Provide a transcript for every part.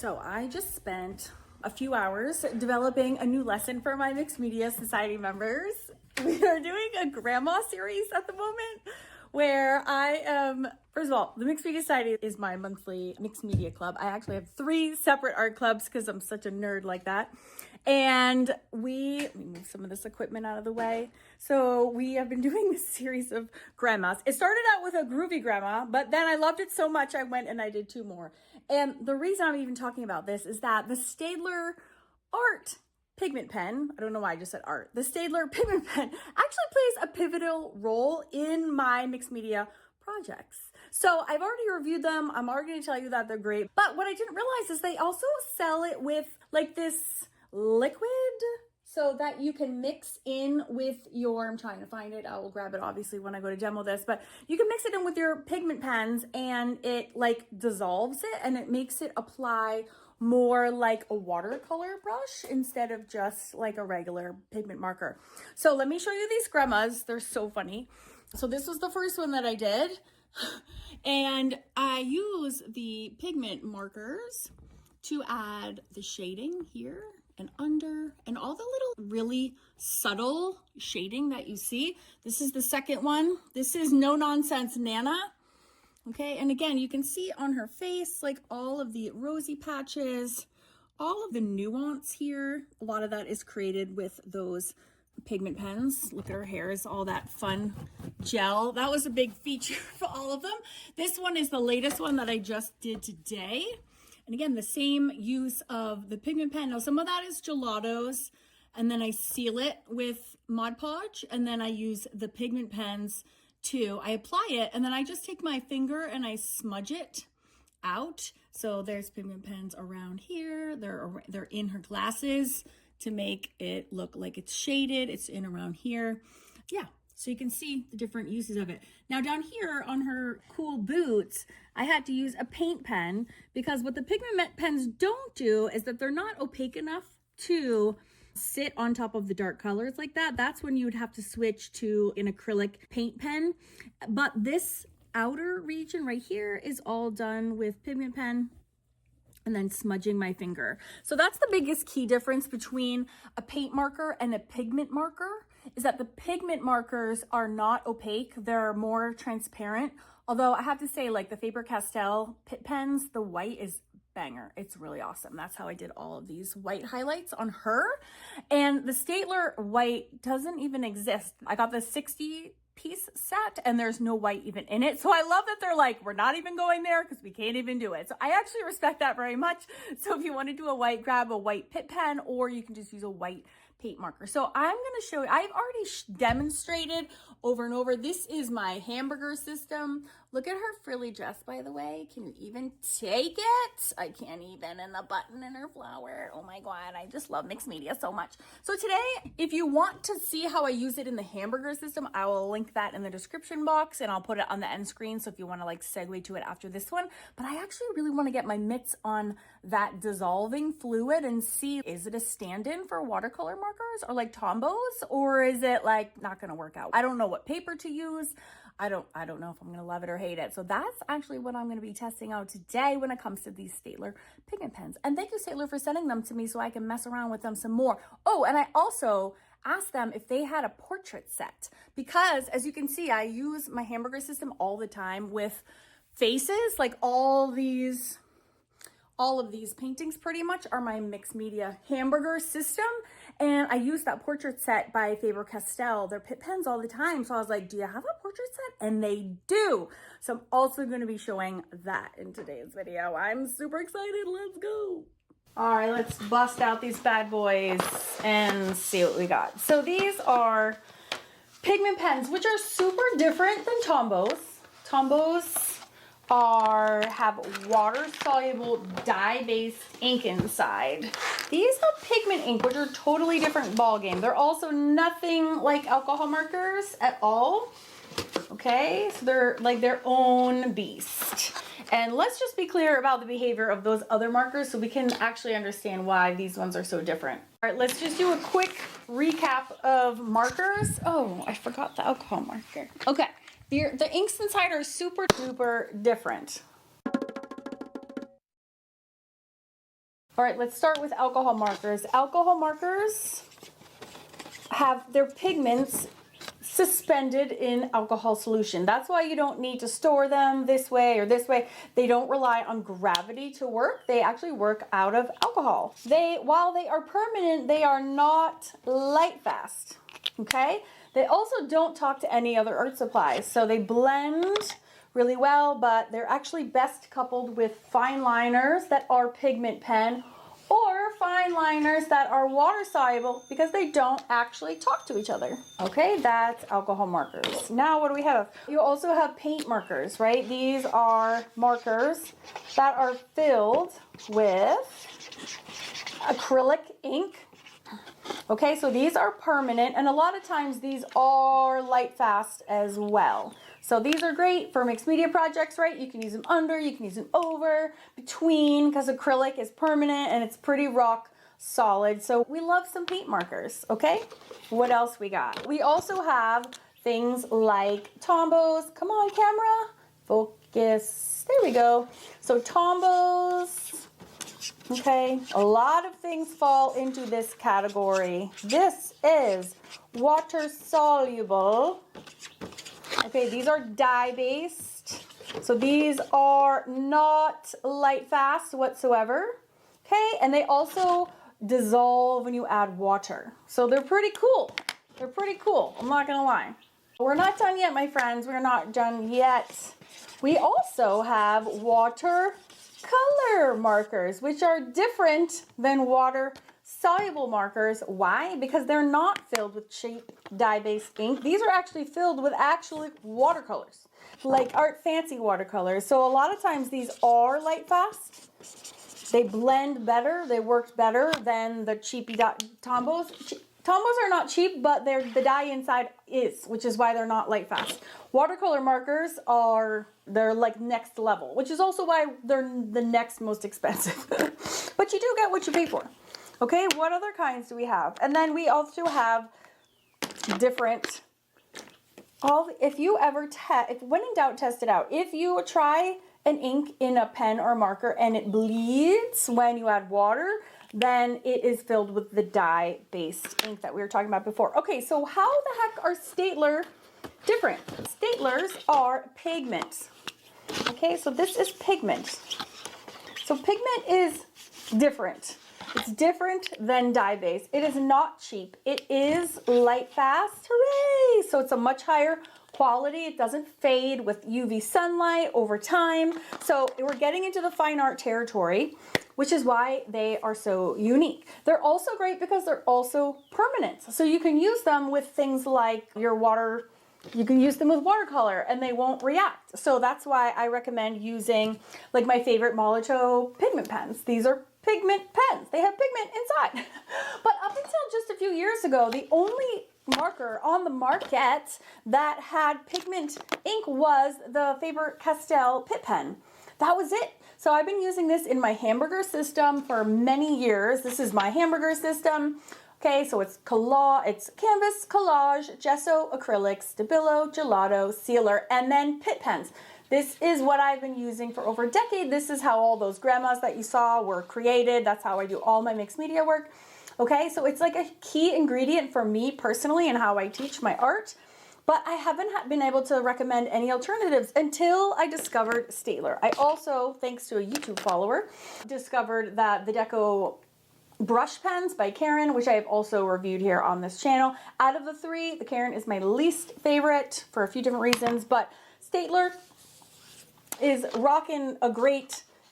So I just spent a few hours developing a new lesson for my Mixed Media Society members. We are doing a grandma series at the moment where I am, first of all, the Mixed Media Society is my monthly mixed media club. I actually have 3 separate art clubs because I'm such a nerd like that. And let me move some of this equipment out of the way. So we have been doing this series of grandmas. It started out with a groovy grandma, but then I loved it so much I went and I did 2 more. And the reason I'm even talking about this is that the Staedtler art pigment pen, I don't know why I just said art, the Staedtler pigment pen actually plays a pivotal role in my mixed media projects. So I've already reviewed them. I'm already going to tell you that they're great. But what I didn't realize is they also sell it with like this liquid so that you can mix in with your, I'm trying to find it, I will grab it obviously when I go to demo this, but you can mix it in with your pigment pens and it like dissolves it and it makes it apply more like a watercolor brush instead of just like a regular pigment marker. So let me show you these grandmas. They're so funny. So this was the first one that I did. And I use the pigment markers to add the shading here and under and all the little really subtle shading that you see. This is the second one. This is No Nonsense Nana. Okay, and again, you can see on her face, like all of the rosy patches, all of the nuance here. A lot of that is created with those pigment pens. Look at her hair, is all that fun gel. That was a big feature for all of them. This one is the latest one that I just did today. And again, the same use of the pigment pen. Now, some of that is gelatos, and then I seal it with Mod Podge, and then I use the pigment pens too. I apply it, and then I just take my finger and I smudge it out. So there's pigment pens around here. They're in her glasses to make it look like it's shaded. It's in around here. Yeah, so you can see the different uses of it. Now down here on her cool boots, I had to use a paint pen because what the pigment pens don't do is that they're not opaque enough to sit on top of the dark colors like that. That's when you would have to switch to an acrylic paint pen. But this outer region right here is all done with pigment pen and then smudging my finger. So that's the biggest key difference between a paint marker and a pigment marker, is that the pigment markers are not opaque. They're more transparent. Although I have to say, like the Faber Castel Pitt Pens, the white is banger. It's really awesome. That's how I did all of these white highlights on her. And the Staedtler white doesn't even exist. I got the 60-piece set and there's no white even in it. So I love that they're like, we're not even going there because we can't even do it. So I actually respect that very much. So if you want to do a white, grab a white Pitt pen, or you can just use a white paint marker. So I'm going to show you, I've already demonstrated over and over. This is my Hamburger system. Look at her frilly dress, by the way. Can you even take it? I can't even. And the button in her flower. Oh my God, I just love mixed media so much. So today, if you want to see how I use it in the Hamburger system, I will link that in the description box and I'll put it on the end screen. So if you want to like segue to it after this one, but I actually really want to get my mitts on that dissolving fluid and see, is it a stand-in for watercolor markers or like Tombows, or is it like not going to work out? I don't know what paper to use. I don't know if I'm going to love it or hate it. So that's actually what I'm going to be testing out today when it comes to these Staedtler pigment pens. And thank you, Staedtler, for sending them to me so I can mess around with them some more. Oh, and I also asked them if they had a portrait set, because as you can see, I use my Hamburger system all the time with faces. Like all of these paintings pretty much are my mixed media Hamburger system. And I use that portrait set by Faber Castel, their Pitt Pens, all the time. So I was like, do you have a portrait set? And they do. So I'm also going to be showing that in today's video. I'm super excited. Let's go. All right, let's bust out these bad boys and see what we got. So these are pigment pens, which are super different than Tombows. Tombows have water-soluble dye-based ink inside. These are pigment ink, which are totally different ball game. They're also nothing like alcohol markers at all. Okay, so they're like their own beast. And let's just be clear about the behavior of those other markers so we can actually understand why these ones are so different. All right, let's just do a quick recap of markers. Oh, I forgot the alcohol marker. Okay. The inks inside are super duper different. All right, let's start with alcohol markers. Alcohol markers have their pigments suspended in alcohol solution. That's why you don't need to store them this way or this way. They don't rely on gravity to work. They actually work out of alcohol. While they are permanent, they are not light fast, okay? They also don't talk to any other art supplies. So they blend really well, but they're actually best coupled with fine liners that are pigment pen or fine liners that are water soluble because they don't actually talk to each other. Okay, that's alcohol markers. Now what do we have? You also have paint markers, right? These are markers that are filled with acrylic ink. Okay, so these are permanent, and a lot of times these are light fast as well. So these are great for mixed media projects, right? You can use them under, you can use them over, between, because acrylic is permanent and it's pretty rock solid. So we love some paint markers, okay? What else we got? We also have things like Tombos. Come on, camera. Focus. There we go. So Tombos. Okay, a lot of things fall into this category. This is water soluble. Okay, these are dye-based. So these are not light fast whatsoever. Okay, and they also dissolve when you add water. So they're pretty cool. They're pretty cool, I'm not gonna lie. We're not done yet, my friends. We're not done yet. We also have watercolor markers, which are different than water soluble markers. Why? Because they're not filled with cheap dye-based ink. These are actually filled with actual watercolors, like art fancy watercolors. So a lot of times these are light fast. They blend better. They work better than the cheapy Tombos. Tombos are not cheap, but the dye inside is, which is why they're not light fast. Watercolor markers they're like next level, which is also why they're the next most expensive. But you do get what you pay for. Okay, what other kinds do we have? And then we also have different, if you ever when in doubt, test it out. If you try an ink in a pen or marker and it bleeds when you add water, then it is filled with the dye-based ink that we were talking about before. Okay, so how the heck are Staedtler different? Staedtlers are pigments. Okay, so this is pigment. So pigment is different. It's different than dye-based. It is not cheap. It is light fast. Hooray! So it's a much higher quality. It doesn't fade with UV sunlight over time. So we're getting into the fine art territory, which is why they are so unique. They're also great because they're also permanent. So you can use them with things like you can use them with watercolor and they won't react. So that's why I recommend using like my favorite Molitor pigment pens. These are pigment pens. They have pigment inside. But up until just a few years ago, the only marker on the market that had pigment ink was the Faber Castel Pitt Pen. That was it. So I've been using this in my Hamburger system for many years. This is my Hamburger system. Okay, so it's canvas, collage, gesso, acrylic, stabilo, gelato, sealer, and then Pitt pens. This is what I've been using for over a decade. This is how all those grandmas that you saw were created. That's how I do all my mixed media work. Okay, so it's like a key ingredient for me personally and how I teach my art. But I haven't been able to recommend any alternatives until I discovered Staedtler. I also, thanks to a YouTube follower, discovered that the Deco brush pens by Karin, which I have also reviewed here on this channel. Out of the three, the Karin is my least favorite for a few different reasons, but Staedtler is rocking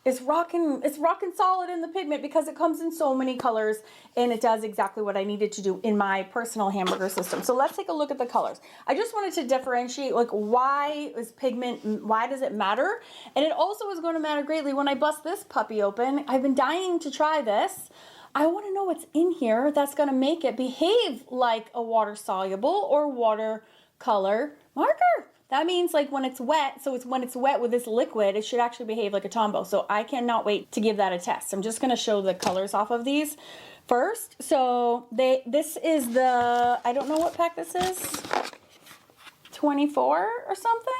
it's rocking solid in the pigment because it comes in so many colors and it does exactly what I needed to do in my personal Hamburger system. So let's take a look at the colors. I just wanted to differentiate like why does it matter? And it also is going to matter greatly when I bust this puppy open. I've been dying to try this. I want to know what's in here that's going to make it behave like a water soluble or watercolor marker. That means like when it's wet, so when it's wet with this liquid, it should actually behave like a Tombow. So I cannot wait to give that a test. I'm just going to show the colors off of these first. So this is I don't know what pack this is, 24 or something.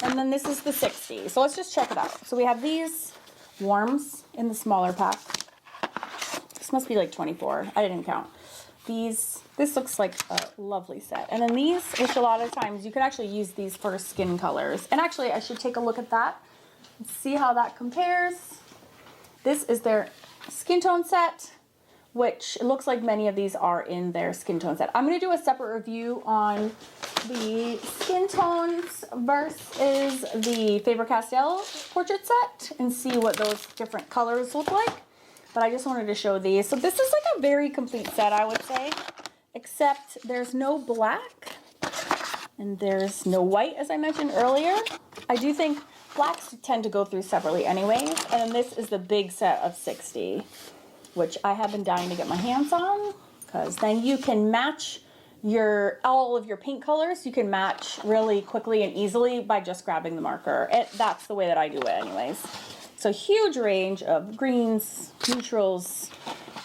And then this is the 60. So let's just check it out. So we have these warms in the smaller pack. This must be like 24. I didn't count. This looks like a lovely set. And then these, which a lot of times you could actually use these for skin colors. And actually, I should take a look at that and see how that compares. This is their skin tone set, which it looks like many of these are in their skin tone set. I'm going to do a separate review on the skin tones versus the Faber Castel portrait set and see what those different colors look like. But I just wanted to show these. So this is like a very complete set, I would say, except there's no black and there's no white, as I mentioned earlier. I do think blacks tend to go through separately anyways. And then this is the big set of 60, which I have been dying to get my hands on, because then you can match all of your paint colors. You can match really quickly and easily by just grabbing the marker. That's the way that I do it anyways. So huge range of greens, neutrals,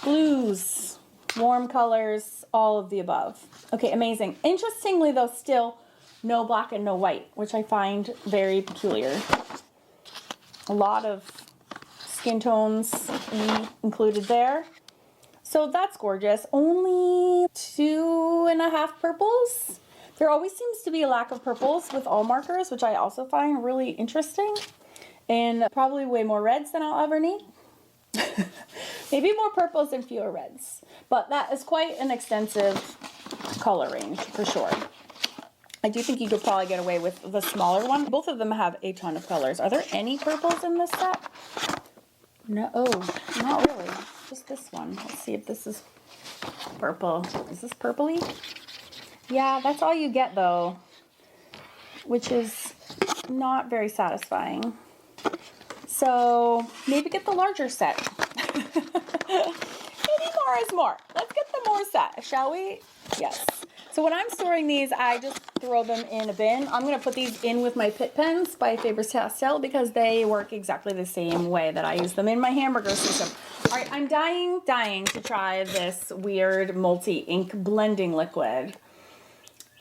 blues, warm colors, all of the above. Okay, amazing. Interestingly though, still no black and no white, which I find very peculiar. A lot of skin tones included there. So that's gorgeous. Only 2.5 purples. There always seems to be a lack of purples with all markers, which I also find really interesting. And probably way more reds than I'll ever need. Maybe more purples and fewer reds. But that is quite an extensive color range for sure. I do think you could probably get away with the smaller one. Both of them have a ton of colors. Are there any purples in this set? No, not really. Just this one. Let's see if this is purple. Is this purpley? Yeah, that's all you get though, which is not very satisfying. So maybe get the larger set. Maybe more is more. Let's get the more set, shall we? Yes. So when I'm storing these, I just throw them in a bin. I'm going to put these in with my Pitt Pens by Faber Castel because they work exactly the same way that I use them in my Hamburger system. All right, I'm dying to try this weird multi-ink blending liquid.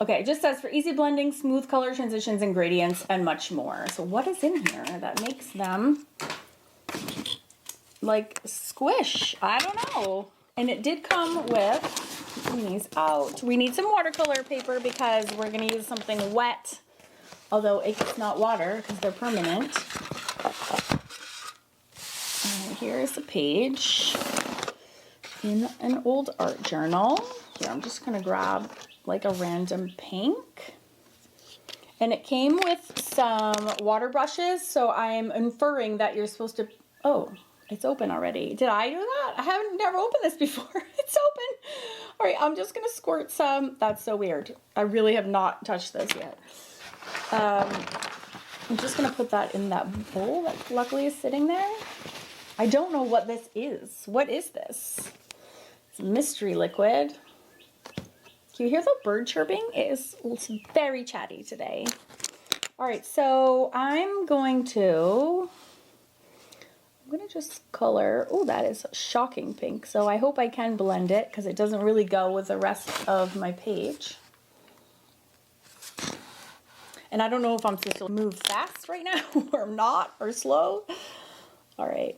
Okay, it just says for easy blending, smooth color transitions and gradients, and much more. So what is in here that makes them like squish? I don't know. And it did come with, clean these out. We need some watercolor paper because we're gonna use something wet, although it's not water because they're permanent. And here's a page in an old art journal. Here, I'm just gonna grab like a random pink. And it came with some water brushes, so I'm inferring that you're supposed to, oh, it's open already. Did I do that? I haven't never opened this before. It's open. All right, I'm just gonna squirt some. That's so weird. I really have not touched this yet. I'm just gonna put that in that bowl that luckily is sitting there. I don't know what this is. What is this? It's a mystery liquid. Can you hear the bird chirping? It's very chatty today. All right, so I'm gonna just color. Oh, that is shocking pink. So I hope I can blend it because it doesn't really go with the rest of my page. And I don't know if I'm supposed to move fast right now or not, or slow. All right,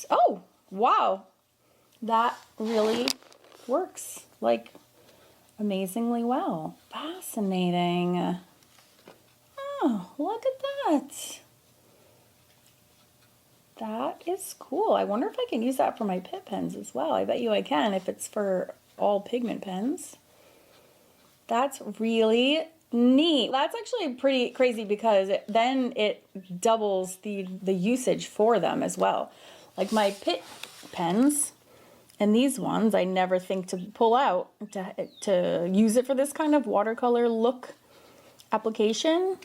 oh, wow. That really works like amazingly well. Fascinating. Oh, look at that. That is cool. I wonder if I can use that for my Pitt pens as well. I bet you I can if it's for all pigment pens. That's really neat. That's actually pretty crazy because then it doubles the usage for them as well. Like my Pitt pens and these ones, I never think to pull out to use it for this kind of watercolor look application.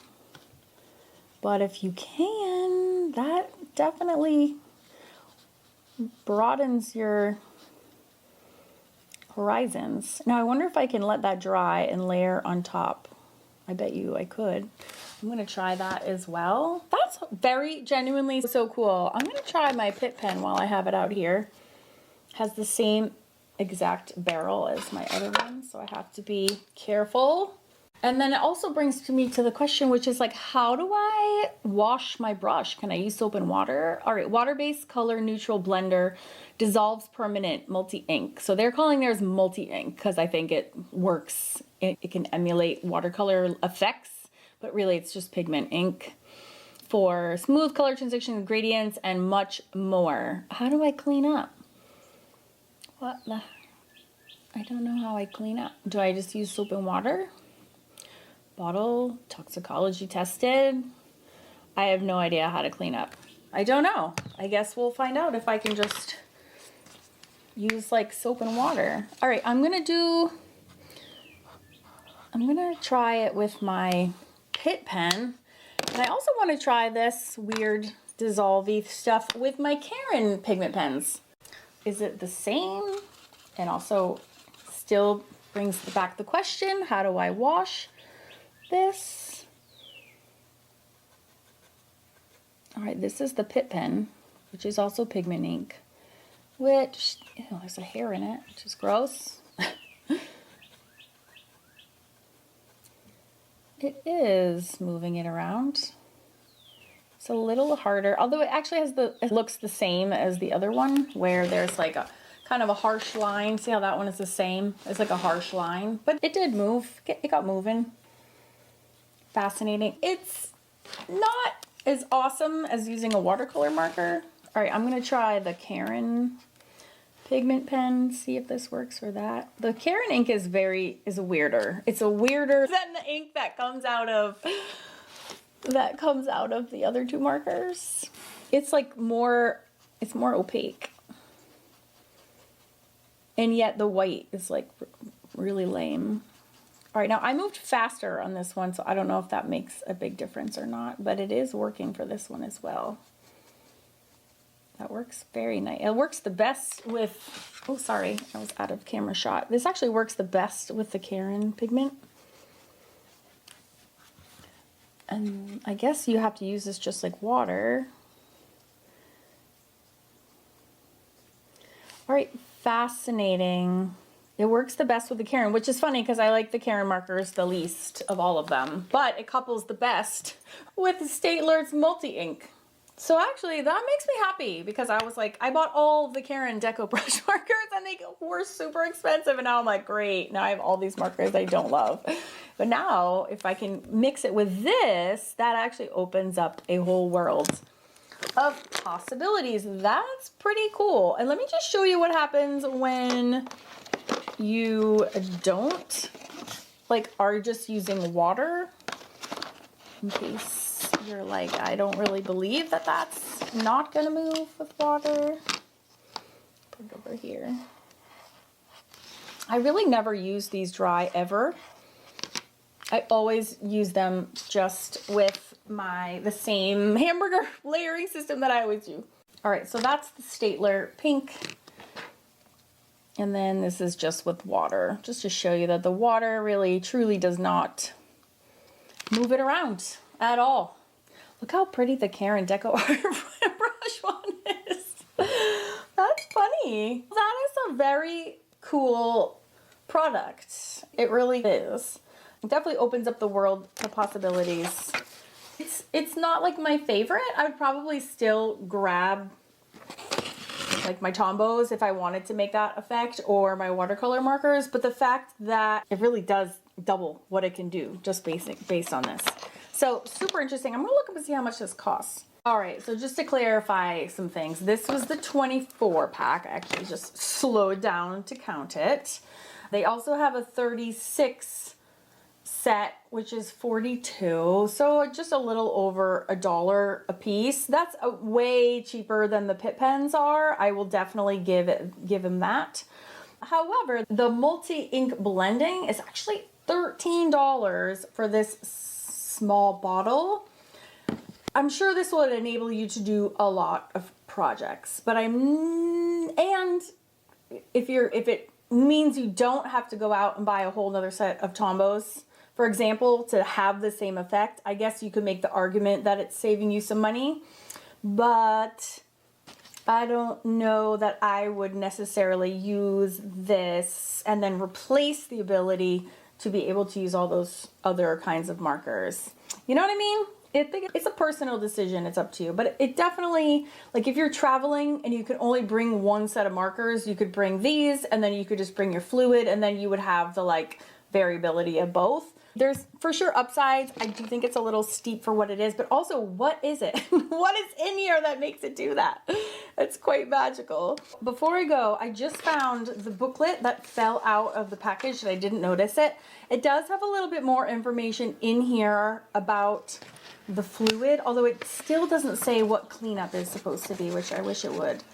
But if you can, that definitely broadens your horizons. Now I wonder if I can let that dry and layer on top. I bet you I could. I'm gonna try that as well. That's very genuinely so cool. I'm gonna try my Pitt pen while I have it out here. Has the same exact barrel as my other one, so I have to be careful. And then it also brings me to the question, which is like, how do I wash my brush? Can I use soap and water? All right, water-based color neutral blender dissolves permanent multi-ink. So they're calling theirs multi-ink because I think it works. It can emulate watercolor effects, but really it's just pigment ink for smooth color transition, gradients, and much more. How do I clean up? What the? I don't know how I clean up. Do I just use soap and water? Bottle, toxicology tested. I have no idea how to clean up. I don't know. I guess we'll find out if I can just use like soap and water. All right, I'm gonna try it with my Pitt pen. And I also want to try this weird dissolvey stuff with my Karin pigment pens. Is it the same? And also still brings back the question, how do I wash this? All right, this is the Pitt pen, which is also pigment ink, which, ew, there's a hair in it, which is gross. It is moving it around. It's a little harder, although it actually has it looks the same as the other one, where there's like a kind of a harsh line. See how that one is the same? It's like a harsh line, but it did move. It got moving. Fascinating. It's not as awesome as using a watercolor marker. All right, I'm gonna try the Karin pigment pen, see if this works for that. The Karin ink is weirder. It's a weirder than the ink that comes out of the other two markers. It's like it's more opaque. And yet the white is like really lame. All right, now I moved faster on this one, so I don't know if that makes a big difference or not, but it is working for this one as well. That works very nice. It works the best with, oh, sorry, I was out of camera shot. This actually works the best with the Karin pigment. And I guess you have to use this just like water. All right, fascinating. It works the best with the Karin, which is funny because I like the Karin markers the least of all of them, but it couples the best with the Staedtler's multi-ink. So actually that makes me happy because I was like, I bought all of the Karin Deco brush markers and they were super expensive, and now I'm like, great, now I have all these markers I don't love. But now if I can mix it with this, that actually opens up a whole world of possibilities. That's pretty cool. And let me just show you what happens when you don't are just using water, in case you're like, I don't really believe that that's not gonna move with water. Put it over here. I really never use these dry ever. I always use them just with the same Hamburger layering system that I always do. All right, so that's the Staedtler pink. And then this is just with water, just to show you that the water really truly does not move it around at all. Look how pretty the Karin Deco brush one is. That's funny. That is a very cool product. It really is. It definitely opens up the world of possibilities. It's not like my favorite. I would probably still grab like my Tombows if I wanted to make that effect, or my watercolor markers, but the fact that it really does double what it can do just based on this. So super interesting. I'm gonna look up and see how much this costs. All right, so just to clarify some things, this was the 24 pack. I actually just slowed down to count it. They also have a 36 set, which is 42, so just a little over $1 a piece. That's way cheaper than the Pitt Pens are. I will definitely give them that. However, the multi-ink blending is actually $13 for this small bottle. I'm sure this will enable you to do a lot of projects, but and if it means you don't have to go out and buy a whole nother set of Tombows, for example, to have the same effect, I guess you could make the argument that it's saving you some money, but I don't know that I would necessarily use this and then replace the ability to be able to use all those other kinds of markers. You know what I mean? I think it's a personal decision, it's up to you, but it definitely, like if you're traveling and you can only bring one set of markers, you could bring these and then you could just bring your fluid and then you would have the like variability of both. There's for sure upsides. I do think it's a little steep for what it is, but also what is it? What is in here that makes it do that? It's quite magical. Before I go, I just found the booklet that fell out of the package and I didn't notice it. It does have a little bit more information in here about the fluid, although it still doesn't say what cleanup is supposed to be, which I wish it would.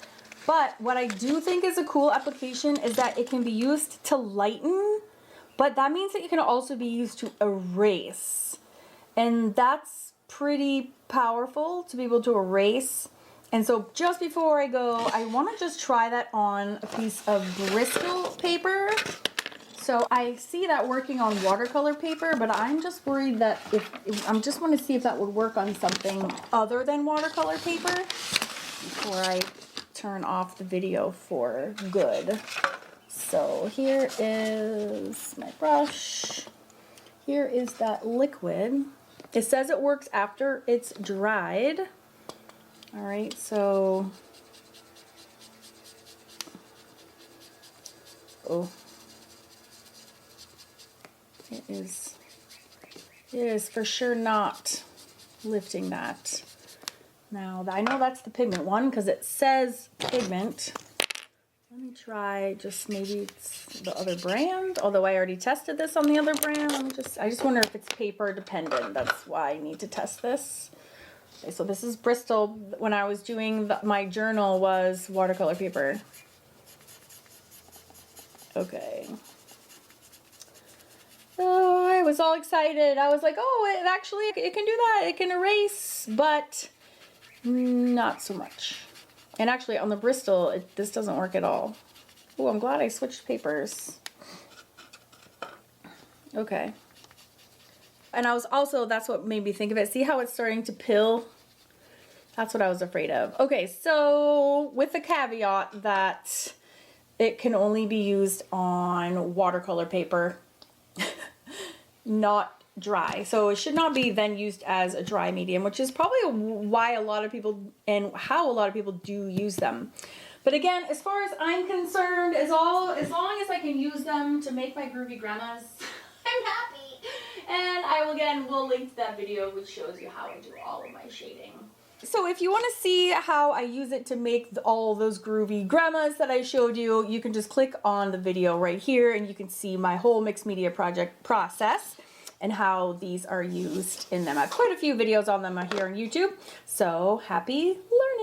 But what I do think is a cool application is that it can be used to lighten, but that means that it can also be used to erase. And that's pretty powerful to be able to erase. And so just before I go, I want to just try that on a piece of Bristol paper. So I see that working on watercolor paper, but I'm just worried that I just want to see if that would work on something other than watercolor paper before I turn off the video for good. So here is my brush. Here is that liquid. It says it works after it's dried. All right, so, oh, it is for sure not lifting that. Now, I know that's the pigment one because it says pigment. Let me try just maybe it's the other brand, although I already tested this on the other brand. I just wonder if it's paper dependent. That's why I need to test this. Okay, so this is Bristol. When I was doing my journal was watercolor paper. Okay. So I was all excited. I was like, oh, it can do that. It can erase, but not so much. And actually on the Bristol, this doesn't work at all. Oh, I'm glad I switched papers. Okay. And I was also, that's what made me think of it. See how it's starting to pill? That's what I was afraid of. Okay, so with the caveat that it can only be used on watercolor paper, not dry. So it should not be then used as a dry medium, which is probably why a lot of people and how a lot of people do use them. But again, as far as I'm concerned, as long as I can use them to make my groovy grandmas, I'm happy. And we'll link to that video which shows you how I do all of my shading. So if you want to see how I use it to make all those groovy grandmas that I showed you, you can just click on the video right here and you can see my whole mixed media project process and how these are used in them. I have quite a few videos on them here on YouTube, so happy learning.